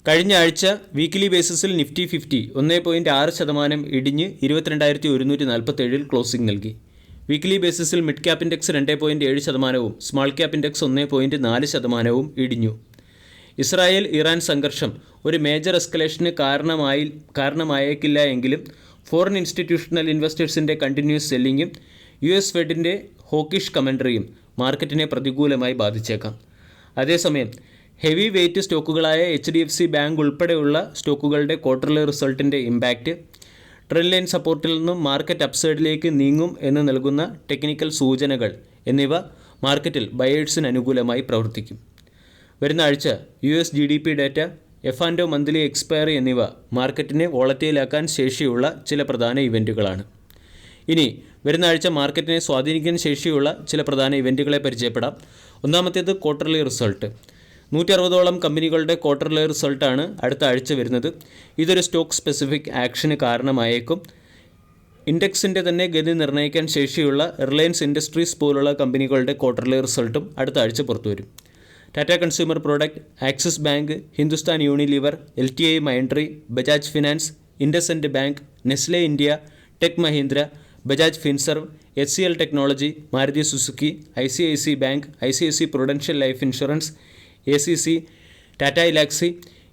കഴിഞ്ഞ ആഴ്ച weekly ബേസിസിൽ Nifty 50 1.6% ഇടിഞ്ഞ് 22,147 ക്ലോസിംഗ് നൽകി. വീക്കിലി ബേസിസിൽ mid cap index 2.7%, small cap index 1.4% ഇടിഞ്ഞു. ഇസ്രായേൽ ഇറാൻ സംഘർഷം ഒരു മേജർ എസ്കലേഷന് കാരണമായേക്കില്ല എങ്കിലും foreign institutional ഇൻവെസ്റ്റേഴ്സിൻ്റെ continuous സെല്ലിങ്ങും US ഫെഡിൻ്റെ hawkish കമൻട്രിയും മാർക്കറ്റിനെ പ്രതികൂലമായി ബാധിച്ചേക്കാം. അതേസമയം ഹെവി വെയ്റ്റ് സ്റ്റോക്കുകളായ HDFC ബാങ്ക് ഉൾപ്പെടെയുള്ള സ്റ്റോക്കുകളുടെ ക്വാർട്ടർലി റിസൾട്ടിൻ്റെ ഇമ്പാക്റ്റ് ട്രെൻഡ് ലൈൻ സപ്പോർട്ടിൽ നിന്നും മാർക്കറ്റ് അപ്സൈഡിലേക്ക് നീങ്ങും എന്ന് നൽകുന്ന ടെക്നിക്കൽ സൂചനകൾ എന്നിവ മാർക്കറ്റിൽ ബയേഴ്സിന് അനുകൂലമായി പ്രവർത്തിക്കും. വരുന്ന ആഴ്ച US GDP data, F&O monthly expiry എന്നിവ മാർക്കറ്റിനെ വോളറ്റൈലാക്കാൻ ശേഷിയുള്ള ചില പ്രധാന ഇവൻറ്റുകളാണ്. ഇനി വരുന്ന ആഴ്ച മാർക്കറ്റിനെ സ്വാധീനിക്കാൻ ശേഷിയുള്ള ചില പ്രധാന ഇവൻറ്റുകളെ പരിചയപ്പെടാം. ഒന്നാമത്തേത് ക്വാർട്ടർലി റിസൾട്ട്. 160ഓളം കമ്പനികളുടെ ക്വാർട്ടർലി റിസൾട്ടാണ് അടുത്ത ആഴ്ച വരുന്നത്. ഇതൊരു സ്റ്റോക്ക് സ്പെസിഫിക് ആക്ഷന് കാരണമായേക്കും. ഇൻഡെക്സിൻ്റെ തന്നെ ഗതി നിർണ്ണയിക്കാൻ ശേഷിയുള്ള റിലയൻസ് ഇൻഡസ്ട്രീസ് പോലുള്ള കമ്പനികളുടെ ക്വാർട്ടർലി റിസൾട്ടും അടുത്ത ആഴ്ച പുറത്തുവരും. Tata Consumer Product, Axis Bank, Hindustan Unilever, LTI Mindtree, Bajaj Finance, IndusInd Bank, Nestle India, Tech Mahindra, Bajaj Finserv, HCL Technology, Maruti Suzuki, ICICI Bank, ICICI Prudential Life Insurance, ACC, Tata Elxsi,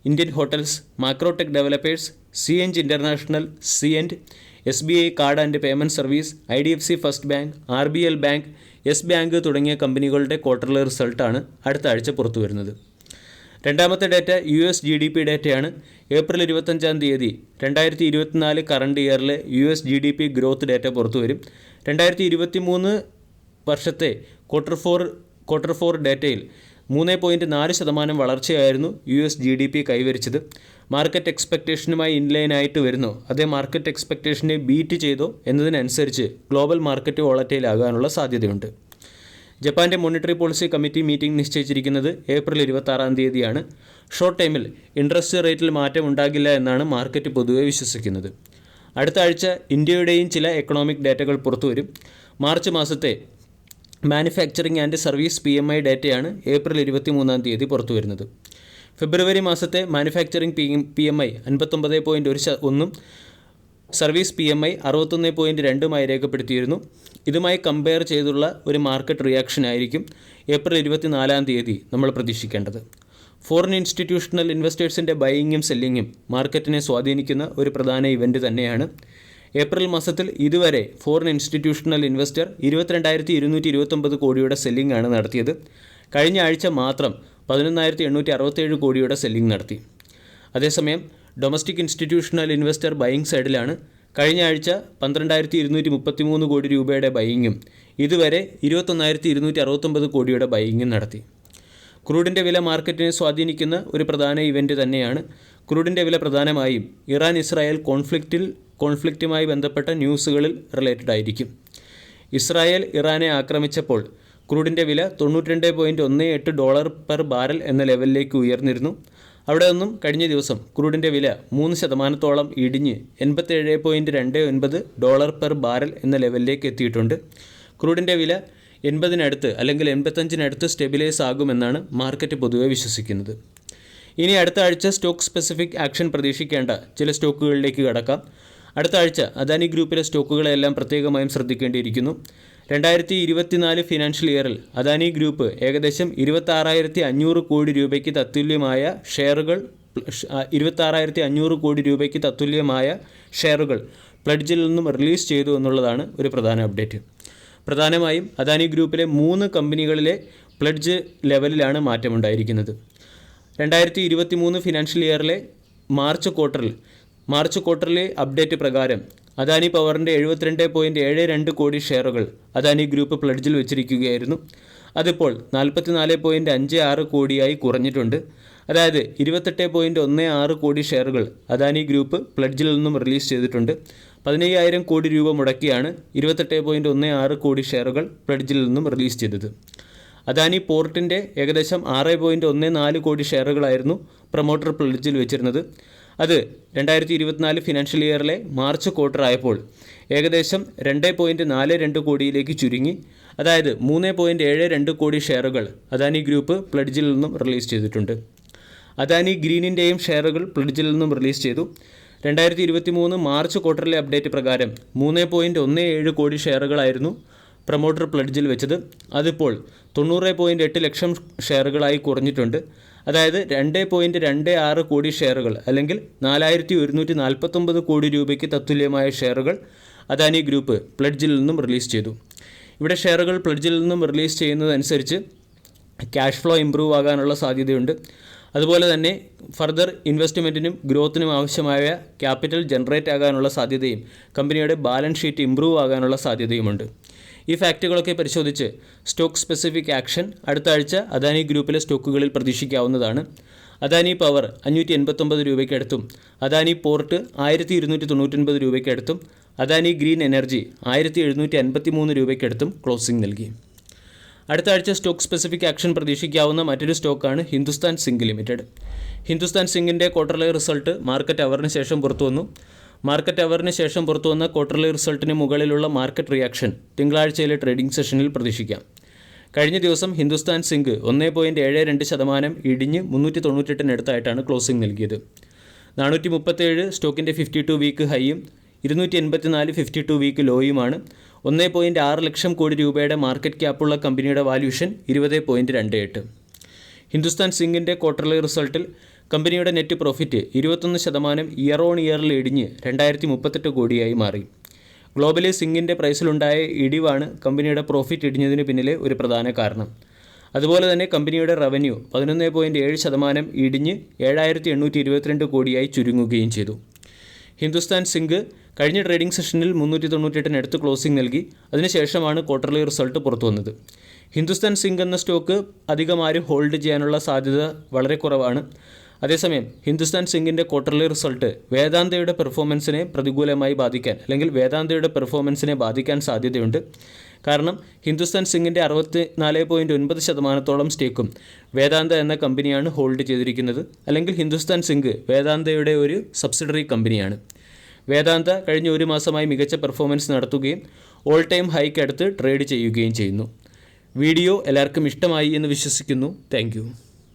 Indian Hotels, Macrotech Developers, CNG International, CNT, SBI Card and Payment Service, IDFC First Bank, RBL Bank, Yes Bank തുടങ്ങിയ കമ്പനികളുടെ quarterly റിസൾട്ടാണ് അടുത്ത ആഴ്ച പുറത്തു വരുന്നത്. രണ്ടാമത്തെ data US GDP ഡാറ്റയാണ്. April 25 2024 current ഇയറിലെ US GDP ഗ്രോത്ത് ഡാറ്റ പുറത്തു വരും. 2023 വർഷത്തെ ക്വാർട്ടർ ഫോർ ഡാറ്റയിൽ 3.4% വളർച്ചയായിരുന്നു US GDP കൈവരിച്ചത്. മാർക്കറ്റ് എക്സ്പെക്റ്റേഷനുമായി ഇൻലൈനായിട്ട് വരുന്നോ അതേ മാർക്കറ്റ് എക്സ്പെക്റ്റേഷനെ ബീറ്റ് ചെയ്തോ എന്നതിനനുസരിച്ച് ഗ്ലോബൽ മാർക്കറ്റ് വോളറ്റൈൽ ആകാനുള്ള സാധ്യതയുണ്ട്. ജപ്പാൻ്റെ മോണിറ്ററി പോളിസി കമ്മിറ്റി മീറ്റിംഗ് നിശ്ചയിച്ചിരിക്കുന്നത് ഏപ്രിൽ 26 ഷോർട്ട് ടൈമിൽ ഇൻട്രസ്റ്റ് റേറ്റിൽ മാറ്റം ഉണ്ടാകില്ല എന്നാണ് മാർക്കറ്റ് പൊതുവെ വിശ്വസിക്കുന്നത്. അടുത്ത ആഴ്ച ഇന്ത്യയുടെയും ചില എക്കണോമിക് ഡാറ്റകൾ പുറത്തുവരും. മാർച്ച് മാസത്തെ മാനുഫാക്ചറിംഗ് ആൻഡ് സർവീസ് PMI ഡാറ്റയാണ് ഏപ്രിൽ 23 പുറത്തു വരുന്നത്. ഫെബ്രുവരി മാസത്തെ മാനുഫാക്ചറിംഗ് PMI 59.1 സർവീസ് PMI 61.2 രേഖപ്പെടുത്തിയിരുന്നു. ഇതുമായി കമ്പയർ ചെയ്തുള്ള ഒരു മാർക്കറ്റ് റിയാക്ഷൻ ആയിരിക്കും ഏപ്രിൽ 24 നമ്മൾ പ്രതീക്ഷിക്കേണ്ടത്. ഫോറിൻ ഇൻസ്റ്റിറ്റ്യൂഷണൽ ഇൻവെസ്റ്റേഴ്സിൻ്റെ ബൈയിങ്ങും സെല്ലിങ്ങും മാർക്കറ്റിനെ സ്വാധീനിക്കുന്ന ഒരു പ്രധാന ഇവൻറ്റ് തന്നെയാണ്. ഏപ്രിൽ മാസത്തിൽ ഇതുവരെ ഫോറിൻ ഇൻസ്റ്റിറ്റ്യൂഷണൽ ഇൻവെസ്റ്റർ 22,229 കോടിയുടെ സെല്ലിംഗ് ആണ് നടത്തിയത്. കഴിഞ്ഞ ആഴ്ച മാത്രം 11,867 കോടിയുടെ സെല്ലിംഗ് നടത്തി. അതേസമയം ഡൊമസ്റ്റിക് ഇൻസ്റ്റിറ്റ്യൂഷണൽ ഇൻവെസ്റ്റർ ബൈയിങ് സൈഡിലാണ്. കഴിഞ്ഞ ആഴ്ച 12,233 കോടി രൂപയുടെ ബൈയിങ്ങും ഇതുവരെ 21,269 കോടിയുടെ ബൈയിങ്ങും നടത്തി. ക്രൂഡിൻ്റെ വില മാർക്കറ്റിനെ സ്വാധീനിക്കുന്ന ഒരു പ്രധാന ഇവൻറ്റ് തന്നെയാണ്. ക്രൂഡിൻ്റെ വില പ്രധാനമായും ഇറാൻ ഇസ്രായേൽ കോൺഫ്ലിക്റ്റുമായി ബന്ധപ്പെട്ട ന്യൂസുകളിൽ റിലേറ്റഡ് ആയിരിക്കും. ഇസ്രായേൽ ഇറാനെ ആക്രമിച്ചപ്പോൾ ക്രൂഡിൻ്റെ വില $92.18 പെർ ബാരൽ എന്ന ലെവലിലേക്ക് ഉയർന്നിരുന്നു. അവിടെ നിന്നും കഴിഞ്ഞ ദിവസം ക്രൂഡിൻ്റെ വില 3% ഇടിഞ്ഞ് $87.29 പെർ ബാരൽ എന്ന ലെവലിലേക്ക് എത്തിയിട്ടുണ്ട്. ക്രൂഡിൻ്റെ വില 80 അല്ലെങ്കിൽ 85 സ്റ്റെബിലൈസ് ആകുമെന്നാണ് മാർക്കറ്റ് പൊതുവെ വിശ്വസിക്കുന്നത്. ഇനി അടുത്ത ആഴ്ച സ്റ്റോക്ക് സ്പെസിഫിക് ആക്ഷൻ പ്രതീക്ഷിക്കേണ്ട ചില സ്റ്റോക്കുകളിലേക്ക് കടക്കാം. അടുത്ത ആഴ്ച അദാനി ഗ്രൂപ്പിലെ സ്റ്റോക്കുകളെല്ലാം പ്രത്യേകമായും ശ്രദ്ധിക്കേണ്ടിയിരിക്കുന്നു. 2024 ഫിനാൻഷ്യൽ ഇയറിൽ അദാനി ഗ്രൂപ്പ് ഏകദേശം 26,500 കോടി രൂപയ്ക്ക് തത്തുല്യമായ ഷെയറുകൾ പ്ലഡ്ജിൽ നിന്നും റിലീസ് ചെയ്തു എന്നുള്ളതാണ് ഒരു പ്രധാന അപ്ഡേറ്റ്. പ്രധാനമായും അദാനി ഗ്രൂപ്പിലെ 3 കമ്പനികളിലെ പ്ലഡ്ജ് ലെവലിലാണ് മാറ്റമുണ്ടായിരിക്കുന്നത്. 2023 ഫിനാൻഷ്യൽ ഇയറിലെ മാർച്ച് ക്വാർട്ടറിലെ അപ്ഡേറ്റ് പ്രകാരം അദാനി പവറിൻ്റെ 72.72 കോടി ഷെയറുകൾ അദാനി ഗ്രൂപ്പ് പ്ലഡ്ജിൽ വെച്ചിരിക്കുകയായിരുന്നു. അതിപ്പോൾ 44.56 കോടിയായി കുറഞ്ഞിട്ടുണ്ട്. അതായത് 28.16 കോടി ഷെയറുകൾ അദാനി ഗ്രൂപ്പ് പ്ലഡ്ജിൽ നിന്നും റിലീസ് ചെയ്തിട്ടുണ്ട്. 15,000 കോടി രൂപ മുടക്കിയാണ് 28.16 കോടി ഷെയറുകൾ പ്ലഡ്ജിൽ നിന്നും റിലീസ് ചെയ്തത്. അദാനി പോർട്ടിൻ്റെ ഏകദേശം 6.14 കോടി ഷെയറുകളായിരുന്നു പ്രൊമോട്ടർ പ്ലഡ്ജിൽ വെച്ചിരുന്നത്. അത് 2024 ഫിനാൻഷ്യൽ ഇയറിലെ മാർച്ച് ക്വാർട്ടർ ആയപ്പോൾ ഏകദേശം 2.42 കോടിയിലേക്ക് ചുരുങ്ങി. അതായത് 3.72 കോടി ഷെയറുകൾ അദാനി ഗ്രൂപ്പ് പ്ലഡ്ജിൽ നിന്നും റിലീസ് ചെയ്തിട്ടുണ്ട്. അദാനി ഗ്രീനിൻ്റെയും ഷെയറുകൾ പ്ലെഡ്ജിൽ നിന്നും റിലീസ് ചെയ്തു. 2023 മാർച്ച് ക്വാർട്ടറിലെ അപ്ഡേറ്റ് പ്രകാരം 3.17 കോടി ഷെയറുകളായിരുന്നു പ്രൊമോട്ടർ പ്ലെഡ്ജിൽ വെച്ചത്. അതിപ്പോൾ 90.8 ലക്ഷം ഷെയറുകളായി കുറഞ്ഞിട്ടുണ്ട്. അതായത് 2.26 കോടി ഷെയറുകൾ അല്ലെങ്കിൽ 4149 കോടി രൂപയ്ക്ക് തത്തുല്യമായ ഷെയറുകൾ അദാനി ഗ്രൂപ്പ് പ്ലെഡ്ജിൽ നിന്നും റിലീസ് ചെയ്തു. ഇവിടെ ഷെയറുകൾ പ്ലെഡ്ജിൽ നിന്നും റിലീസ് ചെയ്യുന്നതനുസരിച്ച് ക്യാഷ് ഫ്ലോ ഇമ്പ്രൂവ് ആകാനുള്ള സാധ്യതയുണ്ട്. അതുപോലെ തന്നെ ഫർദർ ഇൻവെസ്റ്റ്മെൻറ്റിനും ഗ്രോത്തിനും ആവശ്യമായ ക്യാപിറ്റൽ ജനറേറ്റ് ആകാനുള്ള സാധ്യതയും കമ്പനിയുടെ ബാലൻസ് ഷീറ്റ് ഇമ്പ്രൂവ് ആകാനുള്ള സാധ്യതയുമുണ്ട്. ഈ ഫാക്റ്റുകളൊക്കെ പരിശോധിച്ച് സ്റ്റോക്ക് സ്പെസിഫിക് ആക്ഷൻ അടുത്ത ആഴ്ച അദാനി ഗ്രൂപ്പിലെ സ്റ്റോക്കുകളിൽ പ്രതീക്ഷിക്കാവുന്നതാണ്. അദാനി പവർ 589 രൂപയ്ക്കടുത്തും അദാനി പോർട്ട് 1299 രൂപയ്ക്കടുത്തും അദാനി ഗ്രീൻ എനർജി 1753 രൂപയ്ക്കടുത്തും ക്ലോസിംഗ് നൽകി. അടുത്ത ആഴ്ച സ്റ്റോക്ക് സ്പെസിഫിക് ആക്ഷൻ പ്രതീക്ഷിക്കാവുന്ന മറ്റൊരു സ്റ്റോക്കാണ് ഹിന്ദുസ്ഥാൻ സിങ്ക് ലിമിറ്റഡ്. ഹിന്ദുസ്ഥാൻ സിങ്കിൻ്റെ ക്വാർട്ടർലി റിസൾട്ട് മാർക്കറ്റ് അവറിന് ശേഷം പുറത്തുവന്നു. മാർക്കറ്റ് അവറിന് ശേഷം പുറത്തുവന്ന ക്വാർട്ടർലി റിസൾട്ടിന് മുകളിലുള്ള മാർക്കറ്റ് റിയാക്ഷൻ തിങ്കളാഴ്ചയിലെ ട്രേഡിംഗ് സെഷനിൽ പ്രതീക്ഷിക്കാം. കഴിഞ്ഞ ദിവസം ഹിന്ദുസ്ഥാൻ സിങ്ക് 1.72% ഇടിഞ്ഞ് 398-അടുത്തായിട്ടാണ് ക്ലോസിംഗ് നൽകിയത്. 437 സ്റ്റോക്കിൻ്റെ 52 വീക്ക് ഹൈയും 284 52 വീക്ക് ലോയുമാണ്. 1.6 ലക്ഷം കോടി രൂപയുടെ മാർക്കറ്റ് ക്യാപ്പുള്ള കമ്പനിയുടെ വാല്യൂഷൻ 20.28. ഹിന്ദുസ്ഥാൻ സിങ്കിൻ്റെ ക്വാർട്ടർലി റിസൾട്ടിൽ കമ്പനിയുടെ നെറ്റ് പ്രോഫിറ്റ് 21% ഇയർ ഓൺ ഇയറിൽ ഇടിഞ്ഞ് 2038 കോടിയായി മാറി. ഗ്ലോബലി സിങ്കിൻ്റെ പ്രൈസിലുണ്ടായ ഇടിവാണ് കമ്പനിയുടെ പ്രോഫിറ്റ് ഇടിഞ്ഞതിന് പിന്നിലെ ഒരു പ്രധാന കാരണം. അതുപോലെ തന്നെ കമ്പനിയുടെ റവന്യൂ 11.7% ഇടിഞ്ഞ് 7822 കോടിയായി ചുരുങ്ങുകയും ചെയ്തു. ഹിന്ദുസ്ഥാൻ സിങ്ക് കഴിഞ്ഞ ട്രേഡിംഗ് സെഷനിൽ 398-അടുത്ത് ക്ലോസിംഗ് നൽകി. അതിനുശേഷമാണ് ക്വാർട്ടർലി റിസൾട്ട് പുറത്തു വന്നത്. ഹിന്ദുസ്ഥാൻ സിങ്ക് എന്ന സ്റ്റോക്ക് അധികം ആരും ഹോൾഡ് ചെയ്യാനുള്ള സാധ്യത വളരെ കുറവാണ്. അതേസമയം ഹിന്ദുസ്ഥാൻ സിങ്കിൻ്റെ ക്വാർട്ടർലി റിസൾട്ട് വേദാന്തയുടെ പെർഫോമൻസിനെ പ്രതികൂലമായി ബാധിക്കാൻ അല്ലെങ്കിൽ വേദാന്തയുടെ പെർഫോമൻസിനെ ബാധിക്കാൻ സാധ്യതയുണ്ട്. കാരണം ഹിന്ദുസ്ഥാൻ സിങ്കിൻ്റെ 64.9% സ്റ്റേക്കും വേദാന്ത എന്ന കമ്പനിയാണ് ഹോൾഡ് ചെയ്തിരിക്കുന്നത്. അല്ലെങ്കിൽ ഹിന്ദുസ്ഥാൻ സിങ്ക് വേദാന്തയുടെ ഒരു സബ്സിഡറി കമ്പനിയാണ്. വേദാന്ത കഴിഞ്ഞ ഒരു മാസമായി മികച്ച പെർഫോമൻസ് നടത്തുകയും ഓൾ ടൈം ഹൈക്ക് അടുത്ത് ട്രേഡ് ചെയ്യുകയും ചെയ്യുന്നു. വീഡിയോ എല്ലാവർക്കും ഇഷ്ടമായി എന്ന് വിശ്വസിക്കുന്നു. താങ്ക്